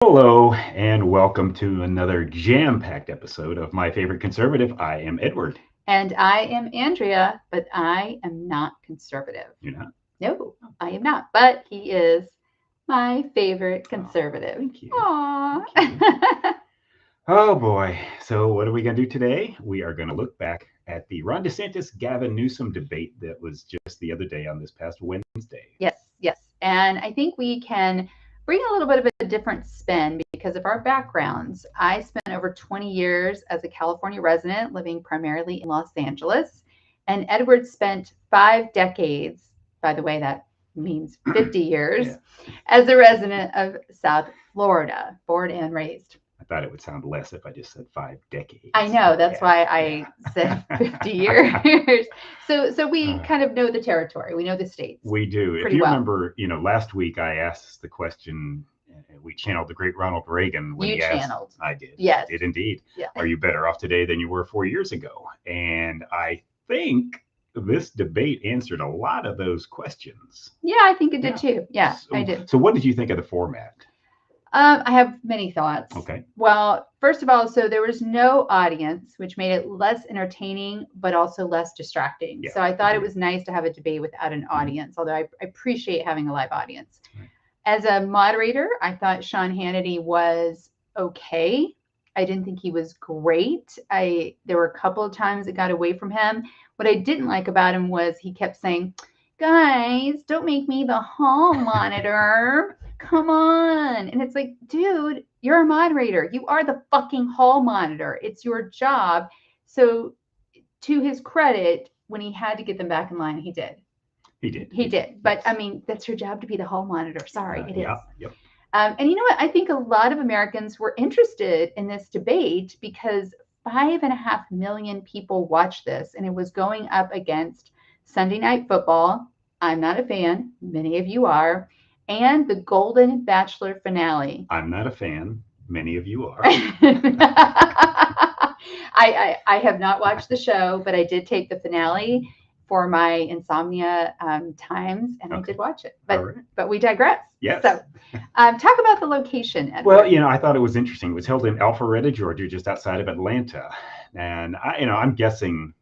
Hello, and welcome to another jam packed episode of My Favorite Conservative. I am Edward. And I am Andrea, but I am not conservative. You're not? No, I am not. But he is my favorite conservative. Thank you. Aww. Thank you. Oh boy. So, what are we going to do today? We are going to look back at the Ron DeSantis Gavin Newsom debate that was just the other day on this past Wednesday. Yes. And I think we can bring a little bit of a different spin because of our backgrounds. I spent over 20 years as a California resident living primarily in Los Angeles, and Edward spent 5 decades, by the way, that means 50 years, as a resident of South Florida, born and raised. I thought it would sound less if I just said 5 decades. I know. That's why I said 50 years. So we kind of know the territory. We know the states. We do. If you remember, last week I asked the question, we channeled the great Ronald Reagan when he channeled. I did. Yes. I did indeed. Yeah. Are you better off today than you were 4 years ago? And I think this debate answered a lot of those questions. Yeah, I think it did too. Yeah, I did. So what did you think of the format? I have many thoughts. Okay. Well, first of all, so there was no audience, which made it less entertaining, but also less distracting. Yeah. So I thought it was nice to have a debate without an audience, although I appreciate having a live audience. Right. As a moderator, I thought Sean Hannity was okay. I didn't think he was great. There were a couple of times it got away from him. What I didn't like about him was he kept saying, "Guys, don't make me the hall monitor. Come on." And it's like, dude, you're a moderator. You are the fucking hall monitor. It's your job. So to his credit, when he had to get them back in line, he did. He did. He did. But I mean, that's your job to be the hall monitor. Sorry, it is. Yep. And you know what? I think a lot of Americans were interested in this debate because 5.5 million people watched this, and it was going up against Sunday Night Football. I'm not a fan. Many of you are. And the Golden Bachelor finale. I'm not a fan. Many of you are. I have not watched the show, but I did take the finale for my insomnia times, and I did watch it. But we digress. Yes. So talk about the location, Edward. Well, I thought it was interesting. It was held in Alpharetta, Georgia, just outside of Atlanta. And I'm guessing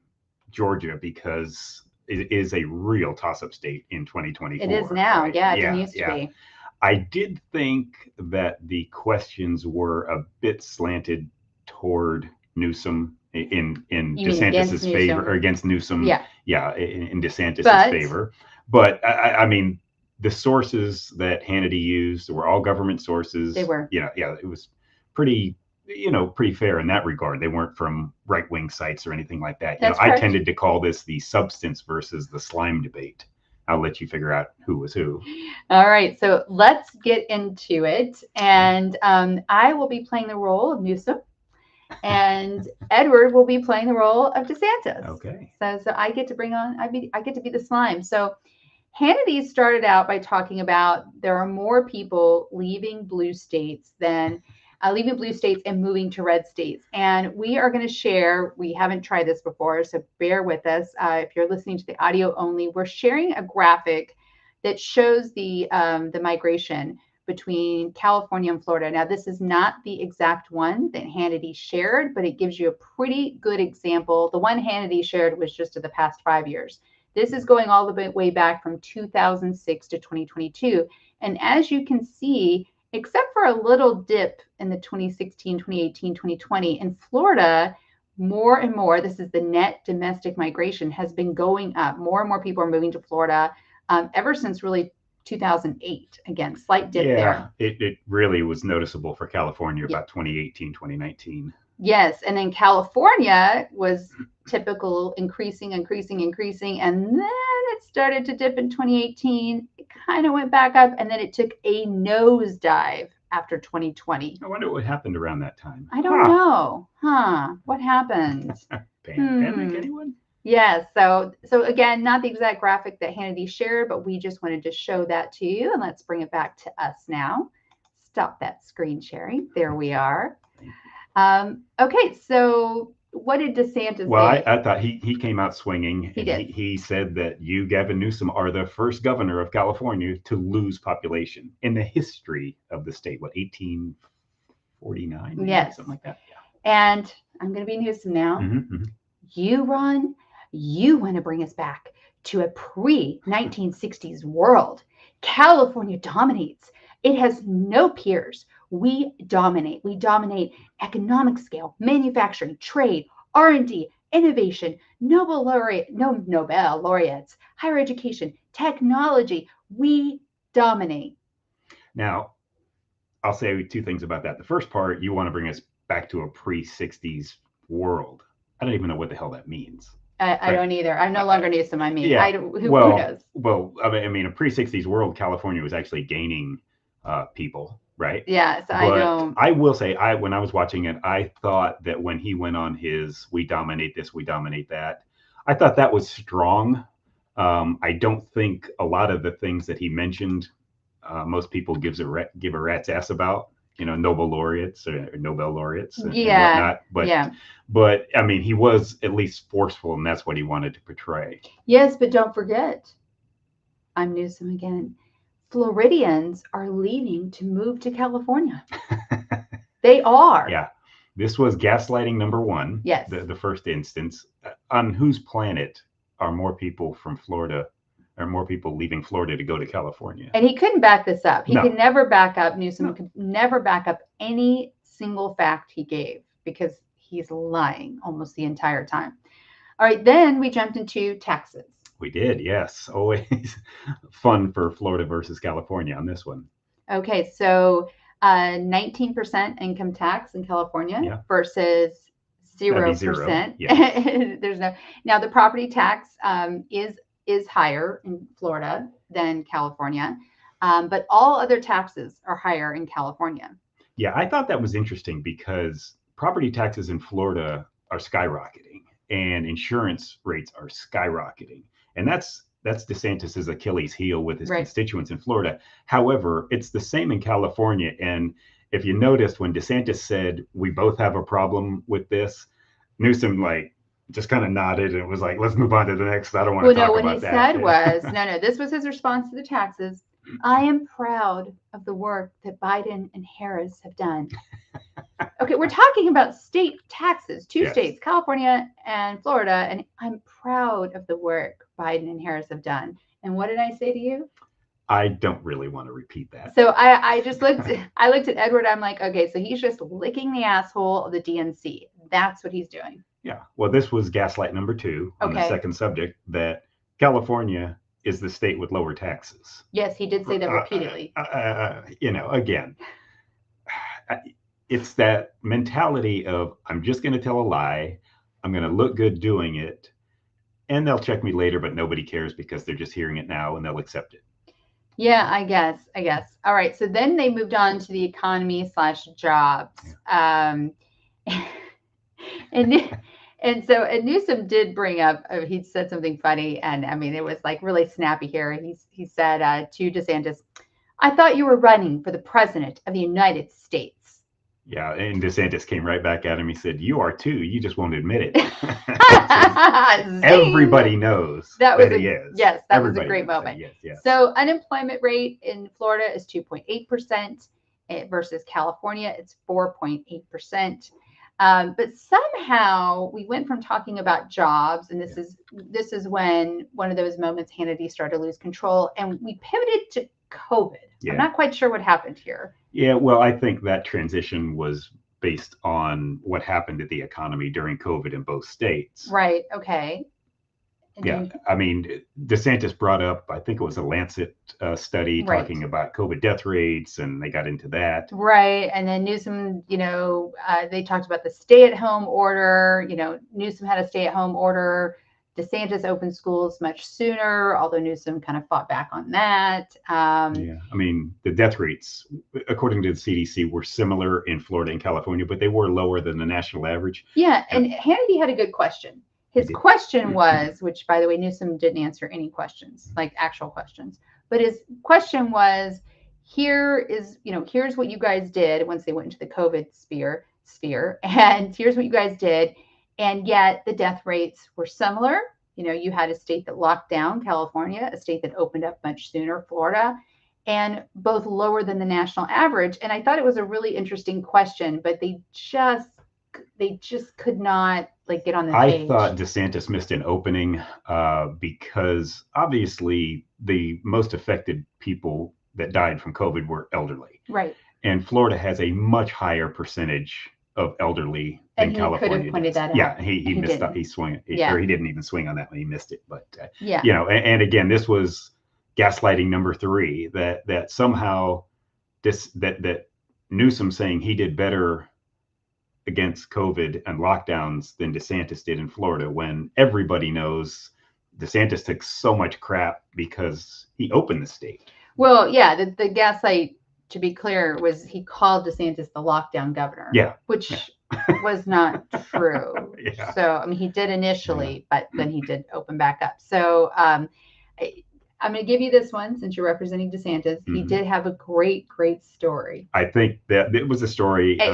Georgia because it is a real toss-up state in 2024. It is now. Right? Yeah, it didn't used to be. I did think that the questions were a bit slanted toward Newsom in DeSantis's favor, or against Newsom. Yeah, in DeSantis's favor. But I mean, the sources that Hannity used were all government sources. They were. It was pretty fair in that regard. They weren't from right-wing sites or anything like that. I tended to call this the substance versus the slime debate. I'll let you figure out who was who. All right, so let's get into it. And I will be playing the role of Newsom, and Edward will be playing the role of DeSantis. Okay. So I get to I get to be the slime. So Hannity started out by talking about there are more people leaving blue states and moving to red states. And we are going to share, we haven't tried this before, so bear with us. If you're listening to the audio only, we're sharing a graphic that shows the migration between California and Florida. Now, this is not the exact one that Hannity shared, but it gives you a pretty good example. The one Hannity shared was just of the past 5 years. This is going all the way back from 2006 to 2022. And as you can see, except for a little dip in the 2016, 2018, 2020, in Florida, more and more, this is the net domestic migration, has been going up. More and more people are moving to Florida ever since really 2008. Again, slight dip there. Yeah, it really was noticeable for California about 2018, 2019. Yes, and then California was typical increasing, and then it started to dip in 2018. It kind of went back up, and then it took a nosedive after 2020. I wonder what happened around that time. I don't know. What happened? Pandemic, anyone? Yes. So again, not the exact graphic that Hannity shared, but we just wanted to show that to you. And let's bring it back to us now. Stop that screen sharing. There we are. Okay, so what did DeSantis Well, say? I thought he came out swinging. He did. He said that you, Gavin Newsom, are the first governor of California to lose population in the history of the state. What, 1849? Yes. Something like that. Yeah. And I'm going to be Newsom now. You, Ron, you want to bring us back to a pre-1960s world. California dominates. It has no peers. We dominate. We dominate economic scale, manufacturing, trade, R&D, innovation, Nobel laureates, higher education, technology. We dominate. Now, I'll say two things about that. The first part, you want to bring us back to a pre-60s world. I don't even know what the hell that means. I don't either. I'm no longer Newsom. I mean, yeah. Who knows? Well, I mean, a pre-60s world, California was actually gaining people, right? Yes, but I will say, when I was watching it, I thought that when he went on his "we dominate this, we dominate that," I thought that was strong. I don't think a lot of the things that he mentioned, most people give a rat's ass about. Nobel laureates or Nobel laureates and whatnot. But I mean, he was at least forceful, and that's what he wanted to portray. Yes, but don't forget, I'm Newsom again. Floridians are leaving to move to California. They are. Yeah. This was gaslighting number one. Yes. The first instance. On whose planet are more people from Florida? Are more people leaving Florida to go to California? And he couldn't back this up. He could never back up. Newsom could never back up any single fact he gave because he's lying almost the entire time. All right, then we jumped into taxes. We did, yes. Always fun for Florida versus California on this one. Okay, so 19% income tax in California versus 0%. Yeah. There's no. Now the property tax is higher in Florida than California, but all other taxes are higher in California. Yeah, I thought that was interesting because property taxes in Florida are skyrocketing and insurance rates are skyrocketing. And that's DeSantis's Achilles heel with his constituents in Florida. However, it's the same in California. And if you noticed, when DeSantis said, we both have a problem with this, Newsom just kind of nodded and was like, let's move on to the next. I don't want to talk about that. What he said was, no, this was his response to the taxes. I am proud of the work that Biden and Harris have done. Okay, we're talking about state taxes, two states, California and Florida, and I'm proud of the work Biden and Harris have done. And what did I say to you? I don't really want to repeat that. So I just looked at Edward. I'm like, okay, so he's just licking the asshole of the DNC. That's what he's doing. Yeah. Well, this was gaslight number two on the second subject, that California is the state with lower taxes. Yes, he did say that repeatedly. Again, it's that mentality of, I'm just going to tell a lie. I'm going to look good doing it. And they'll check me later, but nobody cares because they're just hearing it now and they'll accept it. Yeah, I guess. All right. So then they moved on to the economy / jobs. And Newsom did bring up, he said something funny. And I mean, it was really snappy here. He said to DeSantis, I thought you were running for the president of the United States. Yeah, and DeSantis came right back at him. He said, you are too. You just won't admit it. Everybody knows that he is. Yes, that was a great moment. Yes. So unemployment rate in Florida is 2.8% versus California, it's 4.8%. But somehow we went from talking about jobs, and this is when one of those moments Hannity started to lose control, and we pivoted to COVID. Yeah. I'm not quite sure what happened here. Yeah, well, I think that transition was based on what happened to the economy during COVID in both states. Right. Okay. I mean, DeSantis brought up, I think it was a Lancet study talking about COVID death rates, and they got into that. Right. And then Newsom, they talked about the stay-at-home order. Newsom had a stay-at-home order. DeSantis opened schools much sooner, although Newsom kind of fought back on that. I mean, the death rates, according to the CDC, were similar in Florida and California, but they were lower than the national average. Yeah, and Hannity had a good question. His question was, which, by the way, Newsom didn't answer any questions, actual questions. But his question was, here's what you guys did once they went into the COVID sphere, and here's what you guys did. And yet the death rates were similar. You know, you had a state that locked down, California, a state that opened up much sooner, Florida, and both lower than the national average. And I thought it was a really interesting question, but they just could not like get on the page. I thought DeSantis missed an opening because obviously the most affected people that died from COVID were elderly. Right. And Florida has a much higher percentage of elderly than California. Could have pointed that out. Yeah, he missed up. He swung it, or he didn't even swing on that when he missed it. But yeah, you know, and again, this was gaslighting number 3. That somehow that Newsom saying he did better against COVID and lockdowns than DeSantis did in Florida, when everybody knows DeSantis took so much crap because he opened the state. Well, yeah, the gaslight, to be clear, was he called DeSantis the lockdown governor. Yeah. Which was not true. Yeah. So, I mean, he did initially, but then he did open back up. So I'm going to give you this one since you're representing DeSantis. He did have a great story. I think that it was a story. I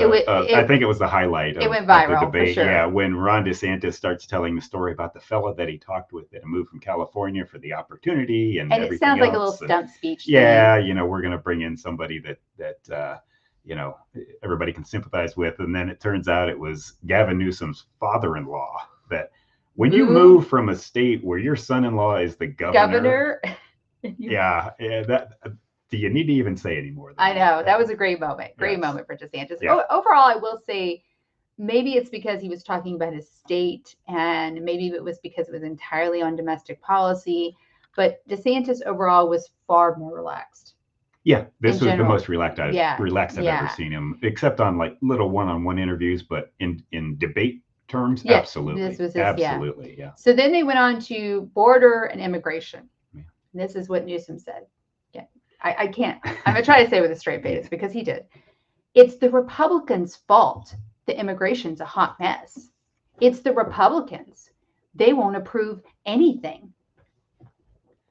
think it was the highlight of, went viral, of the debate. For sure. Yeah, when Ron DeSantis starts telling the story about the fella that he talked with that moved from California for the opportunity and everything it sounds else. Like a little stump speech. Yeah, you know, we're going to bring in somebody that you know, everybody can sympathize with. And then it turns out it was Gavin Newsom's father-in-law that when you move from a state where your son-in-law is the governor. Yeah, that do you need to even say any more? I know that was a great moment. Great moment for DeSantis. Yeah. Overall, I will say maybe it's because he was talking about his state, and maybe it was because it was entirely on domestic policy. But DeSantis overall was far more relaxed. Yeah, this was the most relaxed I've ever seen him, except on like little one-on-one interviews. But in debate terms, absolutely. This was absolutely, yeah. So then they went on to border and immigration. Yeah. And this is what Newsom said. Yeah, I can't. I'm gonna try to say it with a straight face because he did. It's the Republicans' fault that immigration's a hot mess. It's the Republicans. They won't approve anything.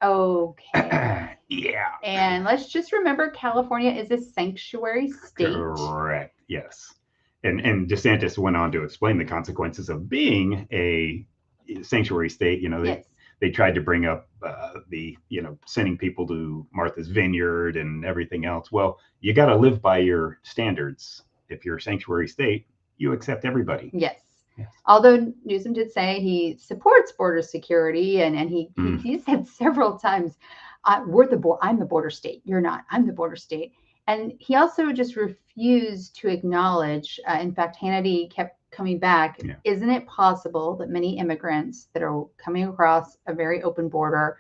Okay. Yeah. And let's just remember, California is a sanctuary state. Correct. Yes. And DeSantis went on to explain the consequences of being a sanctuary state. You know, they tried to bring up sending people to Martha's Vineyard and everything else. Well, you got to live by your standards. If you're a sanctuary state, you accept everybody. Yes. Although Newsom did say he supports border security, and he said several times, I'm the border state. You're not. I'm the border state. And he also just refused to acknowledge. In fact, Hannity kept coming back. Yeah. Isn't it possible that many immigrants that are coming across a very open border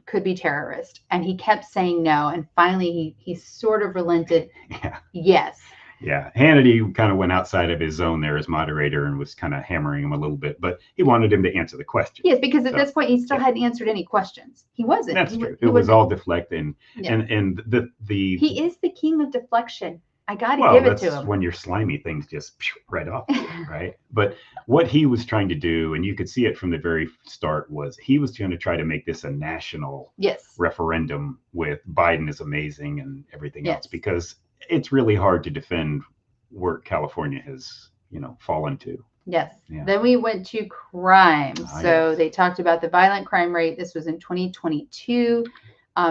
could be terrorists? And he kept saying no. And finally, he sort of relented. Yeah. Yes. Yeah, Hannity kind of went outside of his zone there as moderator and was kind of hammering him a little bit, but he wanted him to answer the question. Yes, because at this point he still hadn't answered any questions. He wasn't. That's true. It was all deflecting, and the he is the king of deflection. I got to give it to him. When you're slimy, things just right off, right? But what he was trying to do, and you could see it from the very start, was he was going to try to make this a national referendum with Biden is amazing and everything else, because it's really hard to defend where California has, fallen to. Yes. Yeah. Then we went to crime. So they talked about the violent crime rate. This was in 2022.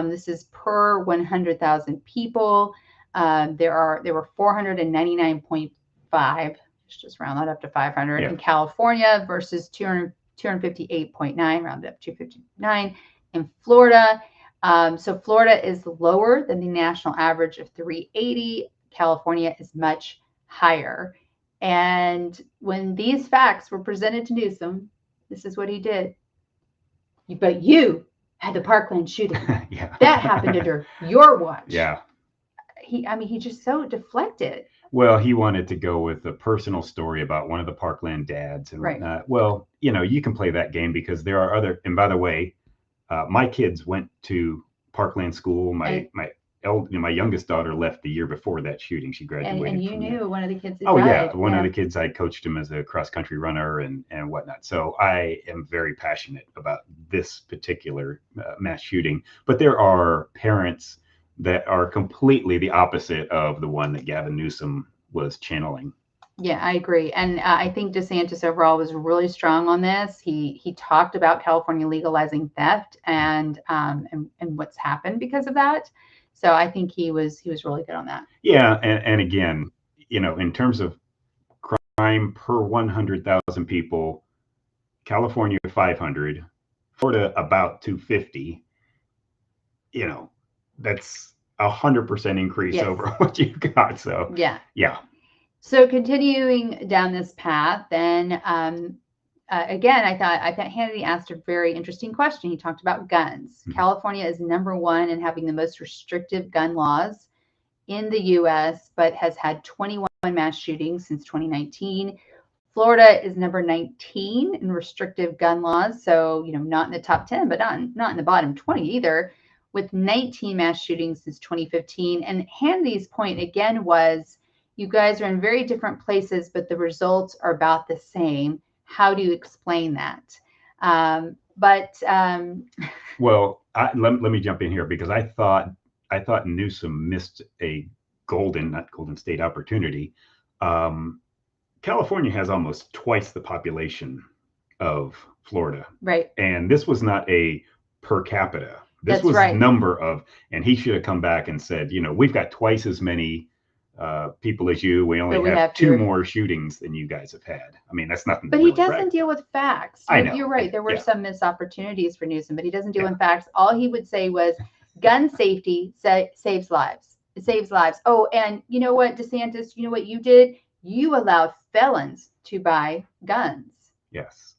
This is per 100,000 people. There were 499.5. Let's just round that up to 500 in California versus 258.9, rounded up to 259 in Florida. So Florida is lower than the national average of 380. California is much higher. And when these facts were presented to Newsom, this is what he did. But you had the Parkland shooting. That happened under your watch. Yeah. He just so deflected. Well, he wanted to go with a personal story about one of the Parkland dads and whatnot. Well, you can play that game because there are other, and by the way, my kids went to Parkland School. My youngest daughter left the year before that shooting. She graduated. And you knew one of the kids. Oh yeah, one of the kids. I coached him as a cross country runner and whatnot. So I am very passionate about this particular mass shooting. But there are parents that are completely the opposite of the one that Gavin Newsom was channeling. Yeah, I agree. And I think DeSantis overall was really strong on this. He talked about California legalizing theft and what's happened because of that. So I think he was really good on that. Yeah, and again, in terms of crime per 100,000 people, California 500, Florida about 250. That's 100% increase over what you've got. So yeah. So continuing down this path, then again, I thought Hannity asked a very interesting question. He talked about guns. Mm-hmm. California is #1 in having the most restrictive gun laws in the U.S., but has had 21 mass shootings since 2019. Florida is number 19 in restrictive gun laws, so not in the top 10, but not in the bottom 20 either, with 19 mass shootings since 2015. And Hannity's point again was, you guys are in very different places, but the results are about the same. How do you explain that? Well, let me jump in here, because I thought Newsom missed a not Golden State opportunity. California has almost twice the population of Florida. Right. And this was not a per capita. This was number of, and he should have come back and said, we've got twice as many people as you. We only have 2 more shootings than you guys have had. I mean, that's nothing. But he doesn't deal with facts. I know. You're right. There were some missed opportunities for Newsom, but he doesn't deal in facts. All he would say was gun safety saves lives. It saves lives. Oh, and you know what, DeSantis, you know what you did? You allowed felons to buy guns. Yes.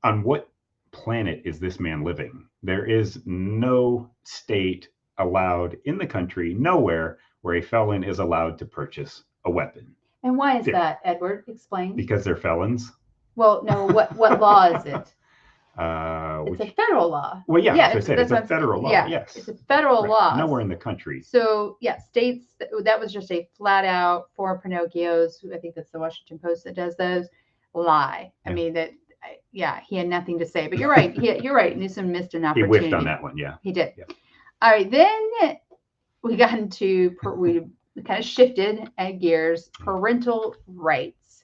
On what planet is this man living? There is no state allowed in the country, nowhere, where a felon is allowed to purchase a weapon. And why is that, Edward? Explain. Because they're felons. Well, no. What law is it? It's a federal law. Well, yeah, as I said, it's a federal law. Yeah, yes, it's a federal law. Nowhere in the country. So, states, that was just a flat out, for Pinocchios, I think that's the Washington Post that does those, lie. Yeah. I mean, he had nothing to say. But you're right. You're right. Newsom missed an opportunity. He whiffed on that one, yeah. He did. Yeah. All right, then we got into, we kind of shifted gears, parental rights.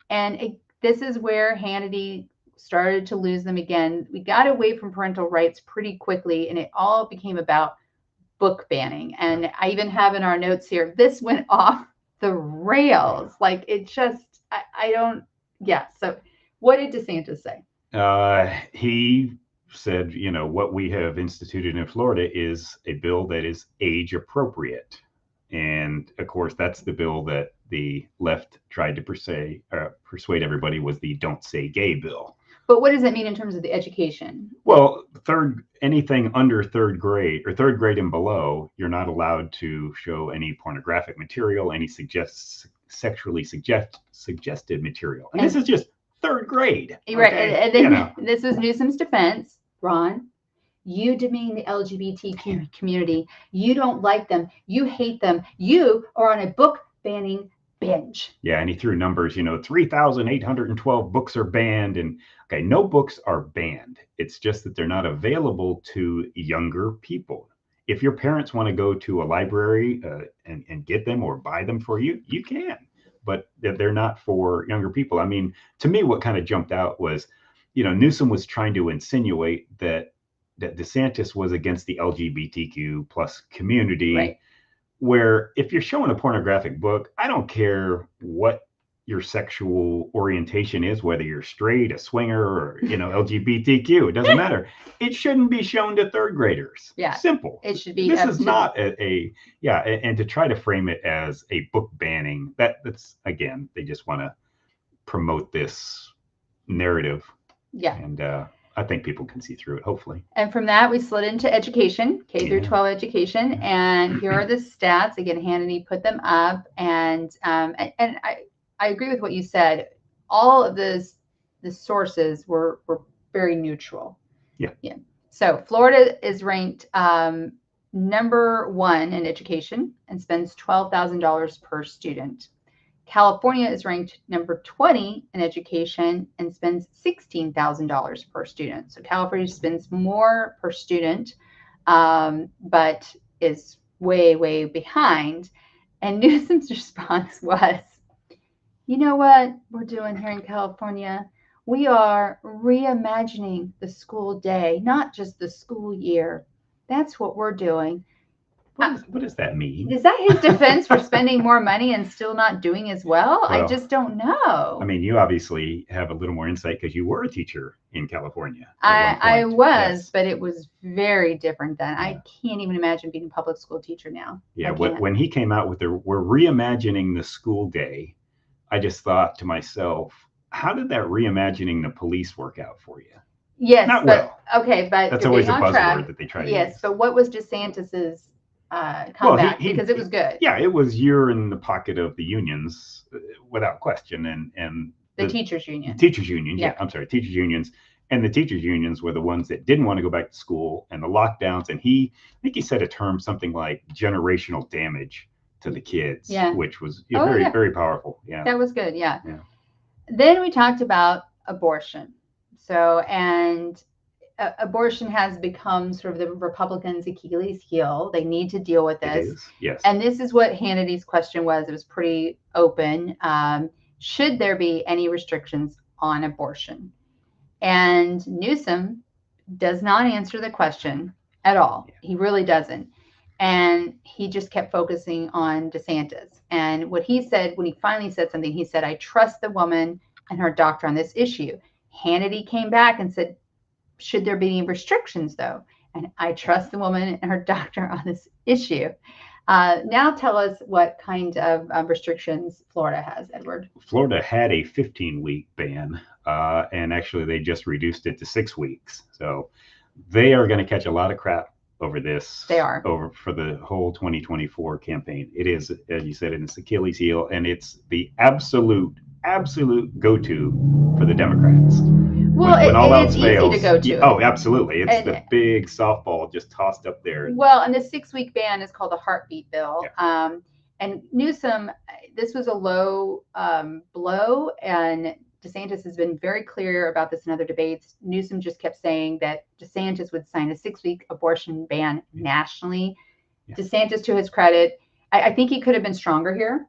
And this is where Hannity started to lose them again. We got away from parental rights pretty quickly, and it all became about book banning. And I even have in our notes here, this went off the rails. Like, it just, So what did DeSantis say? He said, what we have instituted in Florida is a bill that is age appropriate. And of course, that's the bill that the left tried to persuade everybody was the Don't Say Gay bill. But what does that mean in terms of the education? Well, anything under 3rd grade or 3rd grade and below, you're not allowed to show any pornographic material, any sexually suggested material. And this is just 3rd grade. Right. Okay? And then this was Newsom's defense. Ron, you demean the LGBT community. You don't like them. You hate them. You are on a book banning binge. Yeah, and he threw numbers, 3,812 books are banned. And no books are banned. It's just that they're not available to younger people. If your parents want to go to a library and get them or buy them for you, you can. But they're not for younger people. I mean, to me, what kind of jumped out was, Newsom was trying to insinuate that DeSantis was against the LGBTQ plus community. Right. Where if you're showing a pornographic book, I don't care what your sexual orientation is, whether you're straight, a swinger, or LGBTQ, it doesn't matter. It shouldn't be shown to 3rd graders. Yeah, simple. It should be. This is not and to try to frame it as a book banning, that's again, they just want to promote this narrative. Yeah, and I think people can see through it, hopefully. And from that, we slid into education, K through 12 education. And here are the stats. Again, Hannity put them up. And I agree with what you said. All of the sources were very neutral. Yeah. So Florida is ranked #1 in education and spends $12,000 per student. California is ranked number 20 in education and spends $16,000 per student. So California spends more per student, but is way, way behind. And Newsom's response was, You know what we're doing here in California? We are reimagining the school day, not just the school year. That's what we're doing. What does that mean? Is that his defense for spending more money and still not doing as well? I just don't know. I mean, you obviously have a little more insight because you were a teacher in California. I was, but it was very different then. I can't even imagine being a public school teacher now. Yeah, when he came out with we're reimagining the school day, I just thought to myself, how did that reimagining the police work out for you? Yes, not but well. Okay, but that's always a buzzword that they try to use. Yes, but what was DeSantis's comeback? Because it was good. Yeah, it was you're in the pocket of the unions without question, and the teachers union. Teachers unions, I'm sorry, teachers unions. And the teachers unions were the ones that didn't want to go back to school, and the lockdowns. And I think he said a term something like generational damage to the kids, which was very, very powerful. Yeah, that was good. Yeah. Then we talked about abortion. So, and abortion has become sort of the Republicans' Achilles heel. They need to deal with this. It is, yes. And this is what Hannity's question was. It was pretty open. Should there be any restrictions on abortion? And Newsom does not answer the question at all. He really doesn't. And he just kept focusing on DeSantis. And what he said, when he finally said something, he said, I trust the woman and her doctor on this issue. Hannity came back and said, should there be any restrictions, though? And I trust the woman and her doctor on this issue. Now tell us what kind of restrictions Florida has, Edward. Florida had a 15-week ban, and actually they just reduced it to 6 weeks. So they are going to catch a lot of crap over this. They are. Over for the whole 2024 campaign. It is, as you said, it's Achilles heel, and it's the absolute go-to for the Democrats. Well, when all else fails, easy to go to. Oh, absolutely. It's the big softball just tossed up there. Well, and the 6-week ban is called the heartbeat bill. Yeah. And Newsom, this was a low blow, and DeSantis has been very clear about this in other debates. Newsom just kept saying that DeSantis would sign a 6-week abortion ban nationally. Yeah. DeSantis, to his credit, I think he could have been stronger here.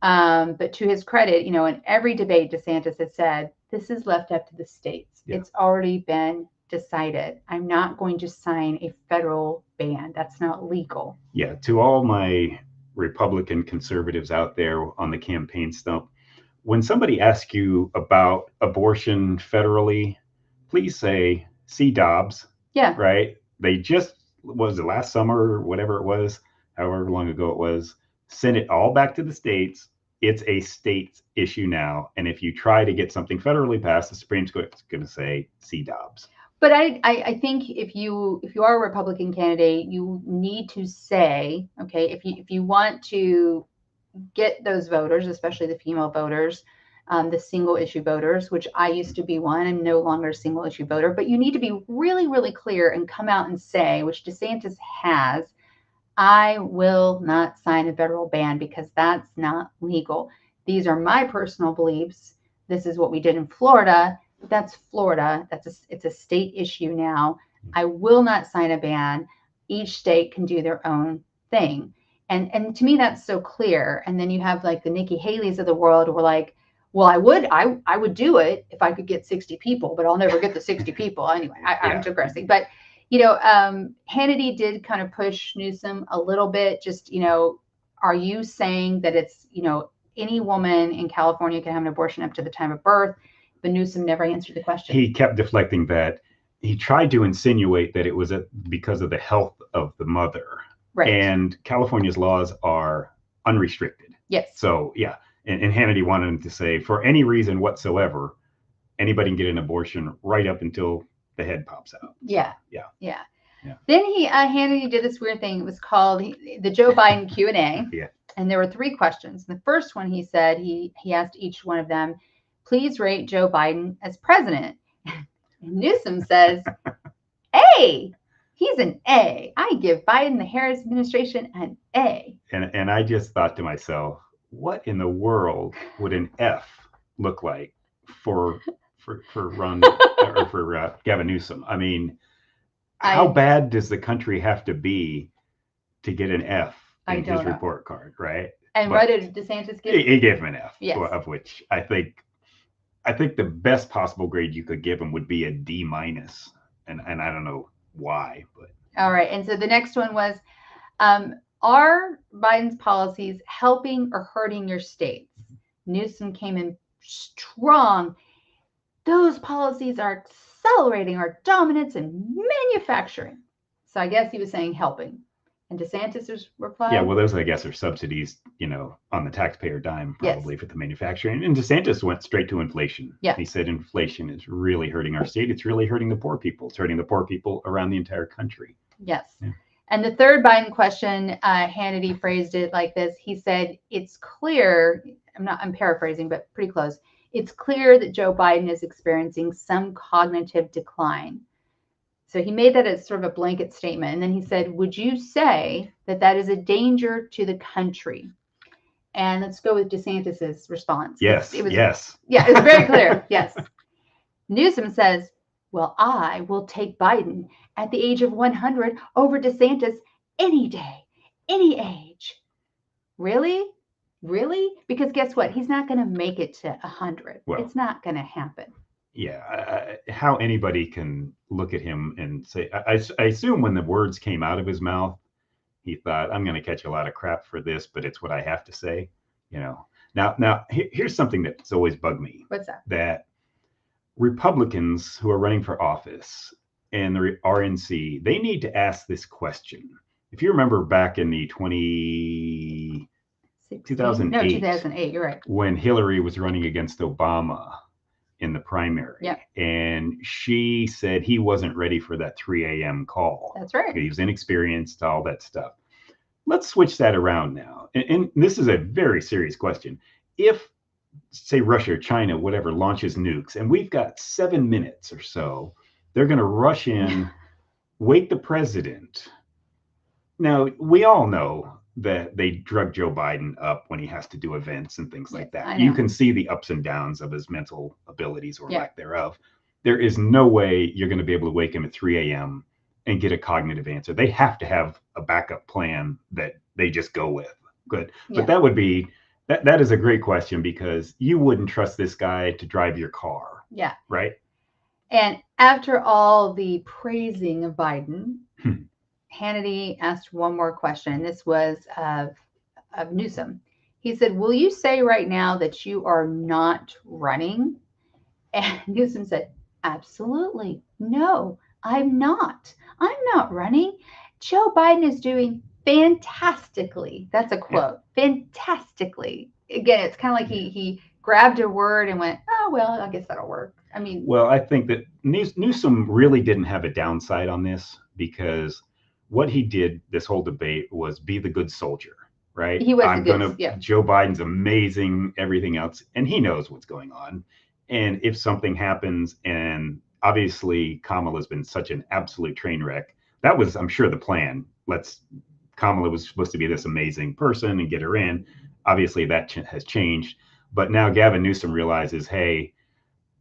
But to his credit, in every debate, DeSantis has said, this is left up to the states. Yeah. It's already been decided. I'm not going to sign a federal ban. That's not legal. Yeah. To all my Republican conservatives out there on the campaign stump, when somebody asks you about abortion federally, please say, see Dobbs. Yeah. Right. They just, was it last summer or whatever it was, however long ago it was, sent it all back to the states. It's a state issue now. And if you try to get something federally passed, the Supreme Court's going to say, see Dobbs. But I think if you are a Republican candidate, you need to say, okay, if you want to get those voters, especially the female voters, the single issue voters, which I used to be one, I'm no longer a single issue voter, but you need to be really, really clear and come out and say, which DeSantis has, I will not sign a federal ban because that's not legal. These are my personal beliefs. This is what we did in Florida. That's Florida. It's a state issue now. I will not sign a ban. Each state can do their own thing. And to me, that's so clear. And then you have like the Nikki Haley's of the world who are like, well, I would do it if I could get 60 people, but I'll never get the 60 people. Anyway, I'm digressing. But Hannity did kind of push Newsom a little bit. Just, are you saying that it's, any woman in California can have an abortion up to the time of birth? But Newsom never answered the question. He kept deflecting that. He tried to insinuate that it was because of the health of the mother. Right. And California's laws are unrestricted. Yes. So, yeah. And Hannity wanted him to say, for any reason whatsoever, anybody can get an abortion right up until the head pops out. Yeah. Then Hannity did this weird thing. It was called the Joe Biden Q&A. Yeah. And there were 3 questions. The first one, he said, he asked each one of them, please rate Joe Biden as president. And Newsom says, A. He's an A. I give Biden the Harris administration an A. And I just thought to myself, what in the world would an F look like for Ron or for Gavin Newsom? I mean, how bad does the country have to be to get an F in his report card, right? And what did DeSantis give? He gave him an F, yes. Of which I think the best possible grade you could give him would be a D-, and I don't know why, but. All right, and so the next one was, are Biden's policies helping or hurting your states? Newsom came in strong. Those policies are accelerating our dominance in manufacturing. So I guess he was saying helping. And DeSantis' reply? Yeah, well, those, I guess, are subsidies, on the taxpayer dime, probably, for the manufacturing. And DeSantis went straight to inflation. Yeah. He said inflation is really hurting our state. It's really hurting the poor people. It's hurting the poor people around the entire country. Yes. Yeah. And the third Biden question, Hannity phrased it like this. He said, it's clear, I'm paraphrasing, but pretty close. It's clear that Joe Biden is experiencing some cognitive decline. So he made that as sort of a blanket statement. And then he said, would you say that that is a danger to the country? And let's go with DeSantis's response. Yes. Yes. Yeah, it's very clear. Yes. Newsom says, well, I will take Biden at the age of 100 over DeSantis any day, any age. Really? Really? Because guess what? He's not going to make it to 100. Well, it's not going to happen. Yeah. How anybody can look at him and say, I assume when the words came out of his mouth, he thought, I'm going to catch a lot of crap for this, but it's what I have to say. Now, here's something that's always bugged me. What's that? That Republicans who are running for office and the RNC, they need to ask this question. If you remember back in the 2008, you're right. When Hillary was running against Obama in the primary. Yeah. And she said he wasn't ready for that 3 a.m. call. That's right. He was inexperienced, all that stuff. Let's switch that around now. And this is a very serious question. If, say, Russia or China, whatever, launches nukes, and we've got 7 minutes or so, they're going to rush in, wake the president. Now, we all know that they drug Joe Biden up when he has to do events and things like that. You can see the ups and downs of his mental abilities or lack thereof. There is no way you're going to be able to wake him at 3 a.m. and get a cognitive answer. They have to have a backup plan that they just go with. Good. But that would be, that is a great question, because you wouldn't trust this guy to drive your car. Yeah. Right. And after all the praising of Biden, Hannity asked one more question. This was of Newsom. He said, will you say right now that you are not running? And Newsom said, absolutely. No, I'm not. I'm not running. Joe Biden is doing fantastically. That's a quote. Yeah. Fantastically. Again, it's kind of like he grabbed a word and went, oh, well, I guess that'll work. I mean. Well, I think that Newsom really didn't have a downside on this, because what he did this whole debate was be the good soldier, right? He was Joe Biden's amazing, everything else, and he knows what's going on. And if something happens, and obviously Kamala's been such an absolute train wreck, that was, I'm sure, the plan. Kamala was supposed to be this amazing person and get her in. Obviously that has changed, but now Gavin Newsom realizes, hey,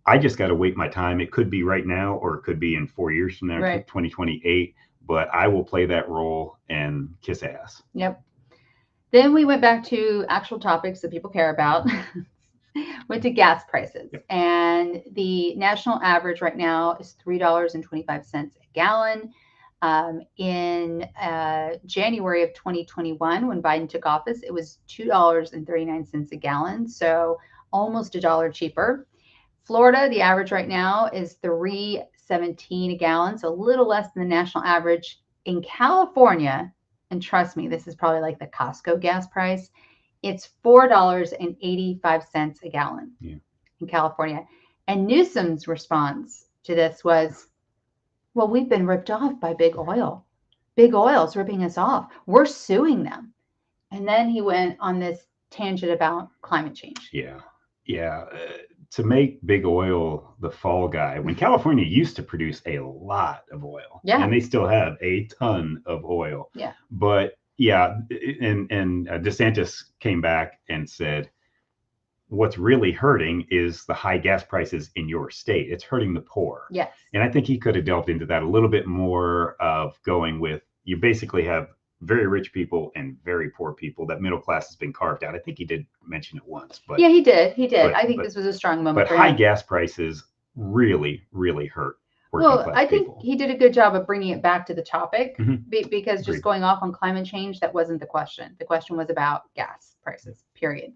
I just got to wait my time. It could be right now, or it could be in 4 years from now, 2028. But I will play that role and kiss ass. Yep. Then we went back to actual topics that people care about. Went to gas prices. Yep. And the national average right now is $3.25 a gallon. In January of 2021, when Biden took office, it was $2.39 a gallon. So almost $1 cheaper. Florida, the average right now is $3.17 a gallon, so a little less than the national average. In California, and trust me, this is probably like the Costco gas price, it's $4.85 a gallon in California. And Newsom's response to this was, well, we've been ripped off by big oil. Big oil's ripping us off. We're suing them. And then he went on this tangent about climate change. Yeah. To make big oil the fall guy, when California used to produce a lot of oil, and they still have a ton of oil. Yeah. But and DeSantis came back and said, what's really hurting is the high gas prices in your state. It's hurting the poor. Yes. And I think he could have delved into that a little bit more, of going with, you basically have very rich people and very poor people. That middle class has been carved out. I think he did mention it once, but yeah, he did. I think this was a strong moment. But high gas prices really, really hurt working class I think people. he did a good job of bringing it back to the topic, because just going off on climate change, that wasn't the question. The question was about gas prices, period.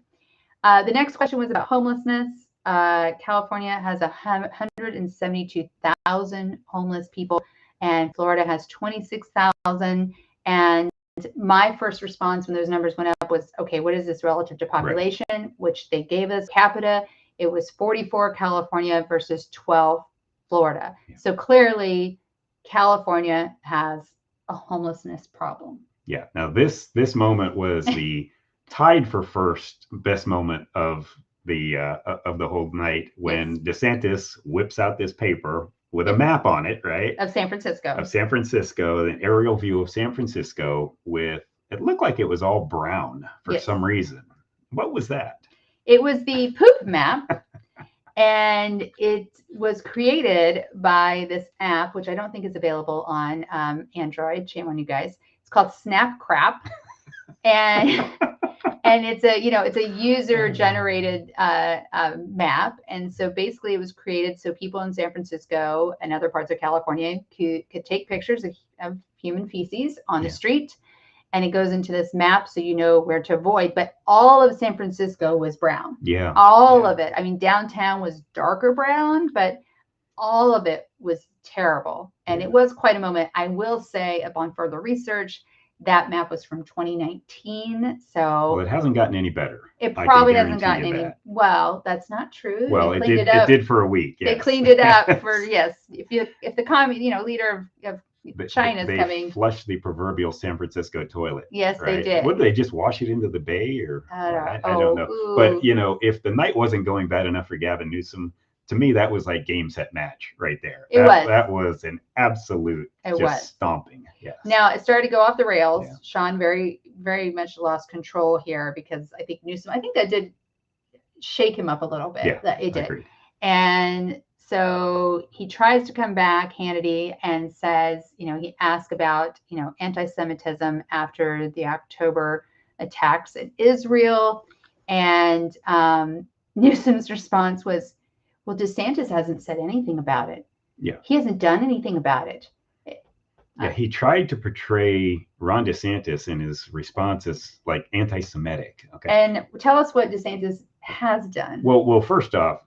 The next question was about homelessness. California has 172,000 homeless people, and Florida has 26,000. And my first response when those numbers went up was, okay, what is this relative to population? Right. Which they gave us capita. It was 44 California versus 12 Florida. Yeah. So clearly, California has a homelessness problem. Yeah. Now this moment was the tied for first best moment of the whole night when DeSantis whips out this paper with a map on it, right? Of San Francisco. Of San Francisco, an aerial view of San Francisco with, it looked like it was all brown for some reason. What was that? It was the poop map. And it was created by this app, which I don't think is available on Android. Shame on you guys. It's called SnapCrap. And it's a user generated map. And so basically it was created so people in San Francisco and other parts of California could take pictures of human feces on the street. And it goes into this map so you know where to avoid. But all of San Francisco was brown. Yeah. All of it. I mean, downtown was darker brown, but all of it was terrible. And it was quite a moment. I will say, upon further research, that map was from 2019. So well, it hasn't gotten any better. It probably hasn't gotten any. Well, that's not true. Well, it did for a week. Yes. They cleaned it up for If the leader of China's coming. They flushed the proverbial San Francisco toilet. Yes, right? They did. Would they just wash it into the bay, or I don't know. Ooh. But if the night wasn't going bad enough for Gavin Newsom, to me that was like game set match right there. That was an absolute stomping. Yes. Now it started to go off the rails. Yeah. Sean very, very much lost control here because I think Newsom. I think that did shake him up a little bit. Yeah, it did. Agreed. And so he tries to come back, Hannity, and says, he asked about, anti-Semitism after the October attacks in Israel. And Newsom's response was, well, DeSantis hasn't said anything about it. Yeah. He hasn't done anything about it. Yeah, he tried to portray Ron DeSantis in his response as like anti-Semitic. Okay. And tell us what DeSantis has done. Well, first off,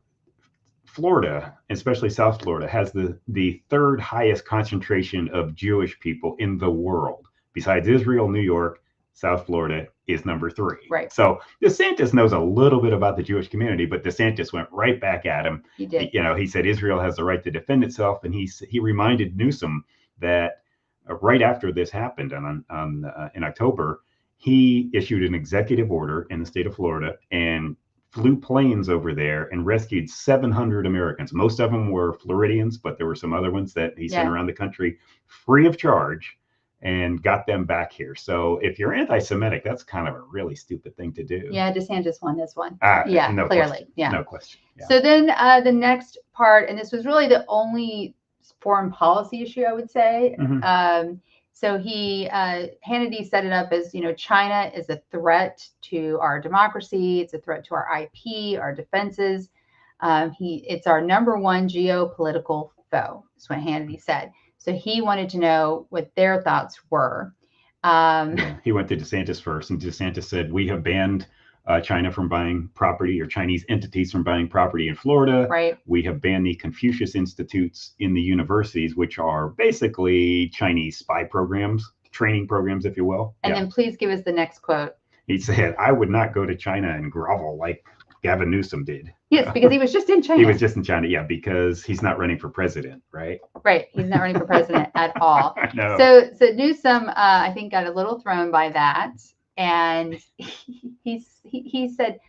Florida, especially South Florida, has the third highest concentration of Jewish people in the world. Besides Israel, New York, South Florida is number 3. Right. So DeSantis knows a little bit about the Jewish community, but DeSantis went right back at him. He did. He said Israel has the right to defend itself, and he reminded Newsom that right after this happened in October, he issued an executive order in the state of Florida and flew planes over there and rescued 700 Americans. Most of them were Floridians, but there were some other ones that he sent around the country free of charge and got them back here. So if you're anti-Semitic, that's kind of a really stupid thing to do. Yeah, DeSantis won this one. No clearly. Question. Yeah. No question. Yeah. So then the next part, and this was really the only foreign policy issue, I would say. Mm-hmm. So Hannity set it up as, China is a threat to our democracy. It's a threat to our IP, our defenses. It's our number one geopolitical foe, is what Hannity said. So he wanted to know what their thoughts were. He went to DeSantis first, and DeSantis said, we have banned China from buying property, or Chinese entities from buying property in Florida. Right. We have banned the Confucius Institutes in the universities, which are basically Chinese spy programs, training programs, if you will. And then please give us the next quote. He said, I would not go to China and grovel like Gavin Newsom did. Yes, because he was just in China. He was just in China, because he's not running for president, right? Right. He's not running for president at all. No. So Newsom, I think, got a little thrown by that. And he said,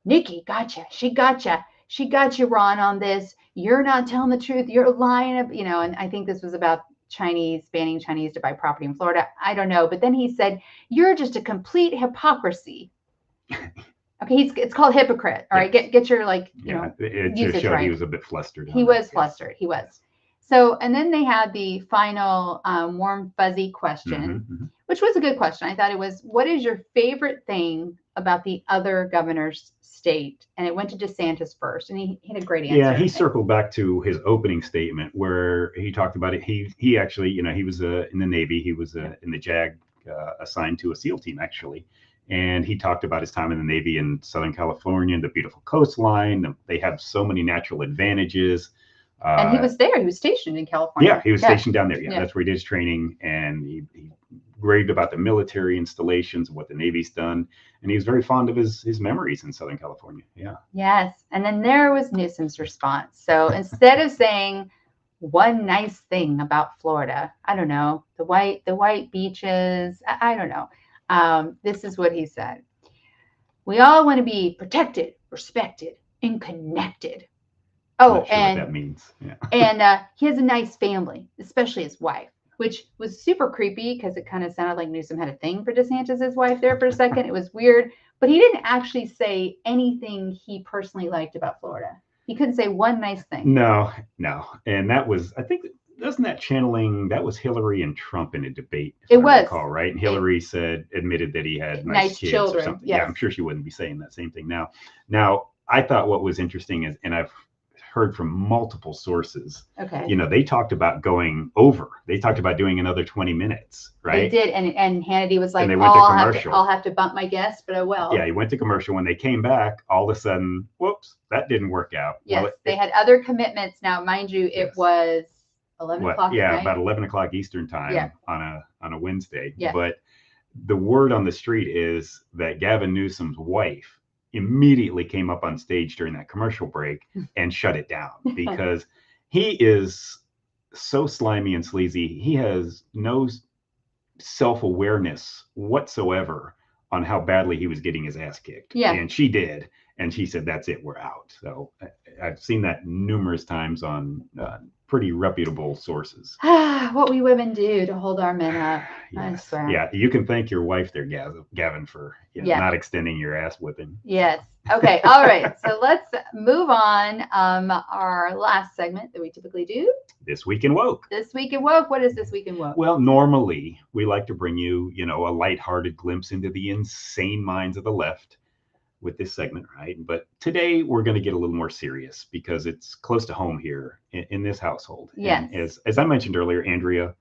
Nikki, gotcha. She gotcha. She got you, Ron, on this. You're not telling the truth. You're lying. And I think this was about banning Chinese to buy property in Florida. I don't know. But then he said, you're just a complete hypocrisy. Okay, it's called hypocrite. All right, get your it just showed he was a bit flustered. He was flustered. So, and then they had the final warm fuzzy question, which was a good question. I thought it was, what is your favorite thing about the other governor's state? And it went to DeSantis first, and he had a great answer. Yeah, he circled back to his opening statement where he talked about it. He actually, he was in the Navy. He was in the JAG, assigned to a SEAL team, actually. And he talked about his time in the Navy in Southern California, the beautiful coastline. They have so many natural advantages. And he was there. He was stationed in California. Yeah, he was stationed down there. Yeah, that's where he did his training. And he raved about the military installations, what the Navy's done. And he was very fond of his memories in Southern California. Yeah. Yes. And then there was Newsom's response. So instead of saying one nice thing about Florida, I don't know, the white beaches, I don't know. This is what he said. We all want to be protected, respected, and connected. Oh, not sure and what that means. Yeah. And he has a nice family, especially his wife, which was super creepy because it kind of sounded like Newsom had a thing for DeSantis' wife there for a second. It was weird, but he didn't actually say anything he personally liked about Florida. He couldn't say one nice thing. No. And that was, I think, wasn't that channeling? That was Hillary and Trump in a debate. It was. Recall, right? And Hillary admitted that he had nice kids children. Or something. Yes. Yeah, I'm sure she wouldn't be saying that same thing now. Now, I thought what was interesting is, and I've heard from multiple sources. Okay. They talked about going over. They talked about doing another 20 minutes, right? They did, and Hannity was like, and they went to commercial. I'll have to bump my guest, but I will. Yeah, he went to commercial. When they came back, all of a sudden, whoops, that didn't work out. Yes, they had other commitments. Now, mind you, it was 11 o'clock. Yeah, about 11 o'clock Eastern time on a Wednesday. Yeah. But the word on the street is that Gavin Newsom's wife immediately came up on stage during that commercial break and shut it down because he is so slimy and sleazy. He has no self-awareness whatsoever on how badly he was getting his ass kicked. Yeah. And she did. And she said, that's it, we're out. So I've seen that numerous times on pretty reputable sources. What we women do to hold our men up. Yes. I swear. Yeah, you can thank your wife there, Gavin, for not extending your ass whipping. Yes. Okay. All right. So let's move on. Our last segment that we typically do. This Week in Woke. This Week in Woke. What is This Week in Woke? Well, normally we like to bring you, a lighthearted glimpse into the insane minds of the left with this segment, right? But today we're going to get a little more serious because it's close to home here in this household. Yes. And as I mentioned earlier, Andrea,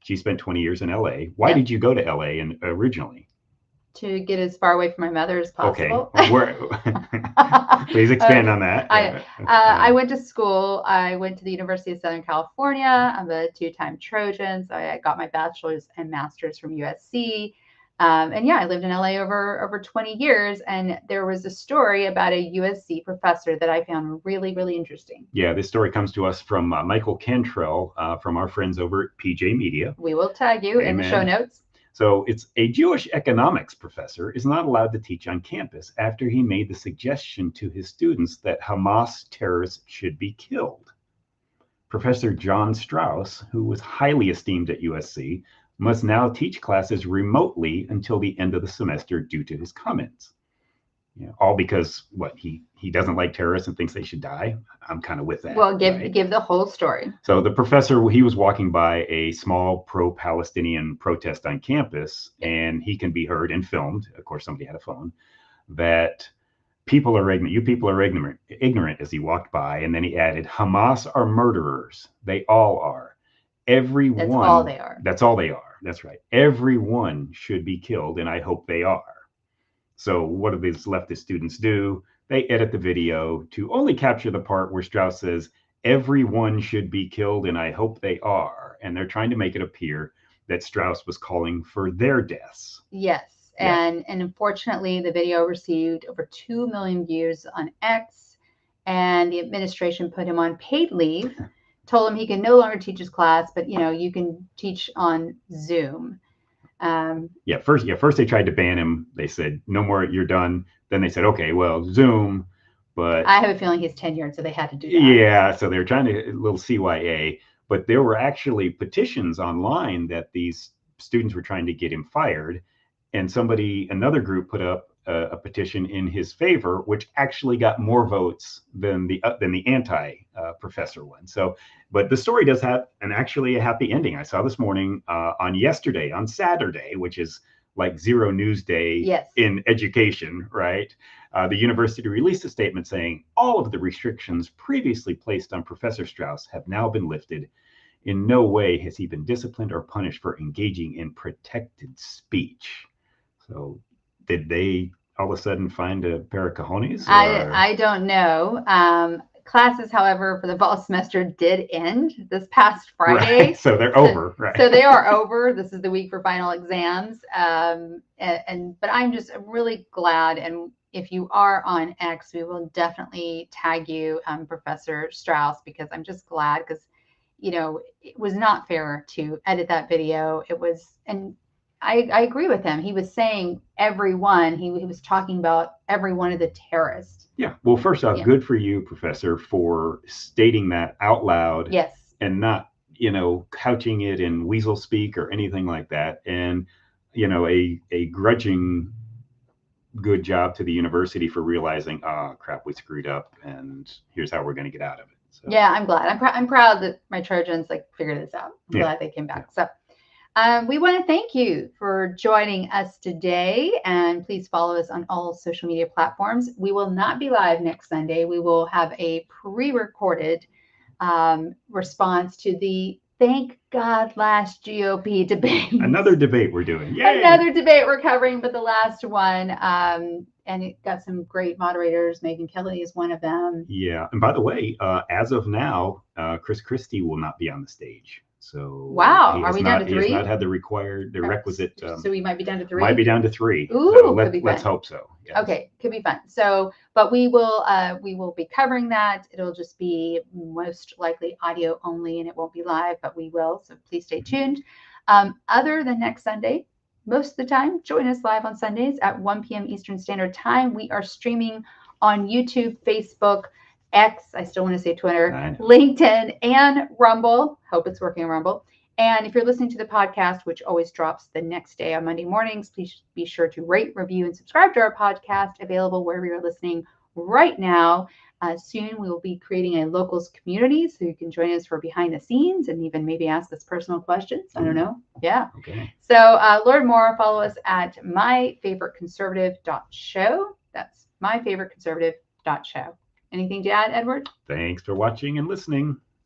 she spent 20 years in LA. Why did you go to LA originally? To get as far away from my mother as possible. Okay. Please expand on that. I went to school. I went to the University of Southern California. I'm a two-time Trojan. So I got my bachelor's and master's from USC. I lived in LA over 20 years, and there was a story about a USC professor that I found really, really interesting. Yeah, this story comes to us from Michael Cantrell from our friends over at PJ Media. We will tag you in the show notes. So it's a Jewish economics professor is not allowed to teach on campus after he made the suggestion to his students that Hamas terrorists should be killed. Professor John Strauss, who was highly esteemed at USC, must now teach classes remotely until the end of the semester due to his comments. All because he doesn't like terrorists and thinks they should die. I'm kind of with that. Well, give the whole story. So the professor, he was walking by a small pro-Palestinian protest on campus, and he can be heard and filmed. Of course, somebody had a phone. That people are ignorant. You people are ignorant as he walked by, and then he added, "Hamas are murderers. They all are. Everyone." That's all they are. That's all they are. That's right. Everyone should be killed, and I hope they are. So what do these leftist students do? They edit the video to only capture the part where Strauss says, everyone should be killed, and I hope they are. And they're trying to make it appear that Strauss was calling for their deaths. Yes. And unfortunately, the video received over 2 million views on X, and the administration put him on paid leave. Told him he can no longer teach his class, but you can teach on Zoom. First they tried to ban him. They said, no more, you're done. Then they said, okay, well, Zoom, but I have a feeling he's tenured, so they had to do that. Yeah, so they were trying to, a little CYA, but there were actually petitions online that these students were trying to get him fired. And another group put up a petition in his favor, which actually got more votes than the anti professor one. So, but the story does have actually a happy ending. I saw this morning on Saturday, which is like Zero News Day in education, right? The university released a statement saying all of the restrictions previously placed on Professor Strauss have now been lifted. In no way has he been disciplined or punished for engaging in protected speech. So did they all of a sudden find a pair of cojones? I don't know. Classes, however, for the fall semester did end this past Friday. Right. So they're over, right? So they are over. This is the week for final exams. But I'm just really glad. And if you are on X, we will definitely tag you, Professor Strauss, because I'm just glad because, it was not fair to edit that video. It was, and I agree with him. He was saying everyone, he was talking about every one of the terrorists. Yeah. Well, first off, good for you, Professor, for stating that out loud. Yes. And not, couching it in weasel speak or anything like that. And, a grudging good job to the university for realizing, oh, crap, we screwed up and here's how we're going to get out of it. So. Yeah, I'm glad. I'm proud that my Trojans figured this out. I'm glad they came back. So we want to thank you for joining us today, and please follow us on all social media platforms. We will not be live next Sunday. We will have a pre-recorded response to the thank God last GOP debate. Another debate we're doing. Yay! Another debate we're covering, but the last one. And it got some great moderators. Megan Kelly is one of them. Yeah. And by the way, as of now, Chris Christie will not be on the stage. So wow, are we down to 3? He has not had the requisite. So we might be down to 3. Might be down to 3. Ooh, so let's hope so. Yes. Okay, could be fun. So, but we will be covering that. It'll just be most likely audio only, and it won't be live, but we will. So please stay tuned. Other than next Sunday, most of the time, join us live on Sundays at 1 p.m. Eastern Standard Time. We are streaming on YouTube, Facebook, X, I still want to say Twitter, LinkedIn, and Rumble. Hope it's working on Rumble. And if you're listening to the podcast, which always drops the next day on Monday mornings, please be sure to rate, review, and subscribe to our podcast, available wherever you're listening right now. Soon we will be creating a locals community, so you can join us for behind the scenes and even maybe ask us personal questions. I don't know. Yeah. Okay. So learn more. Follow us at myfavoriteconservative.show. That's myfavoriteconservative.show. Anything to add, Edward? Thanks for watching and listening.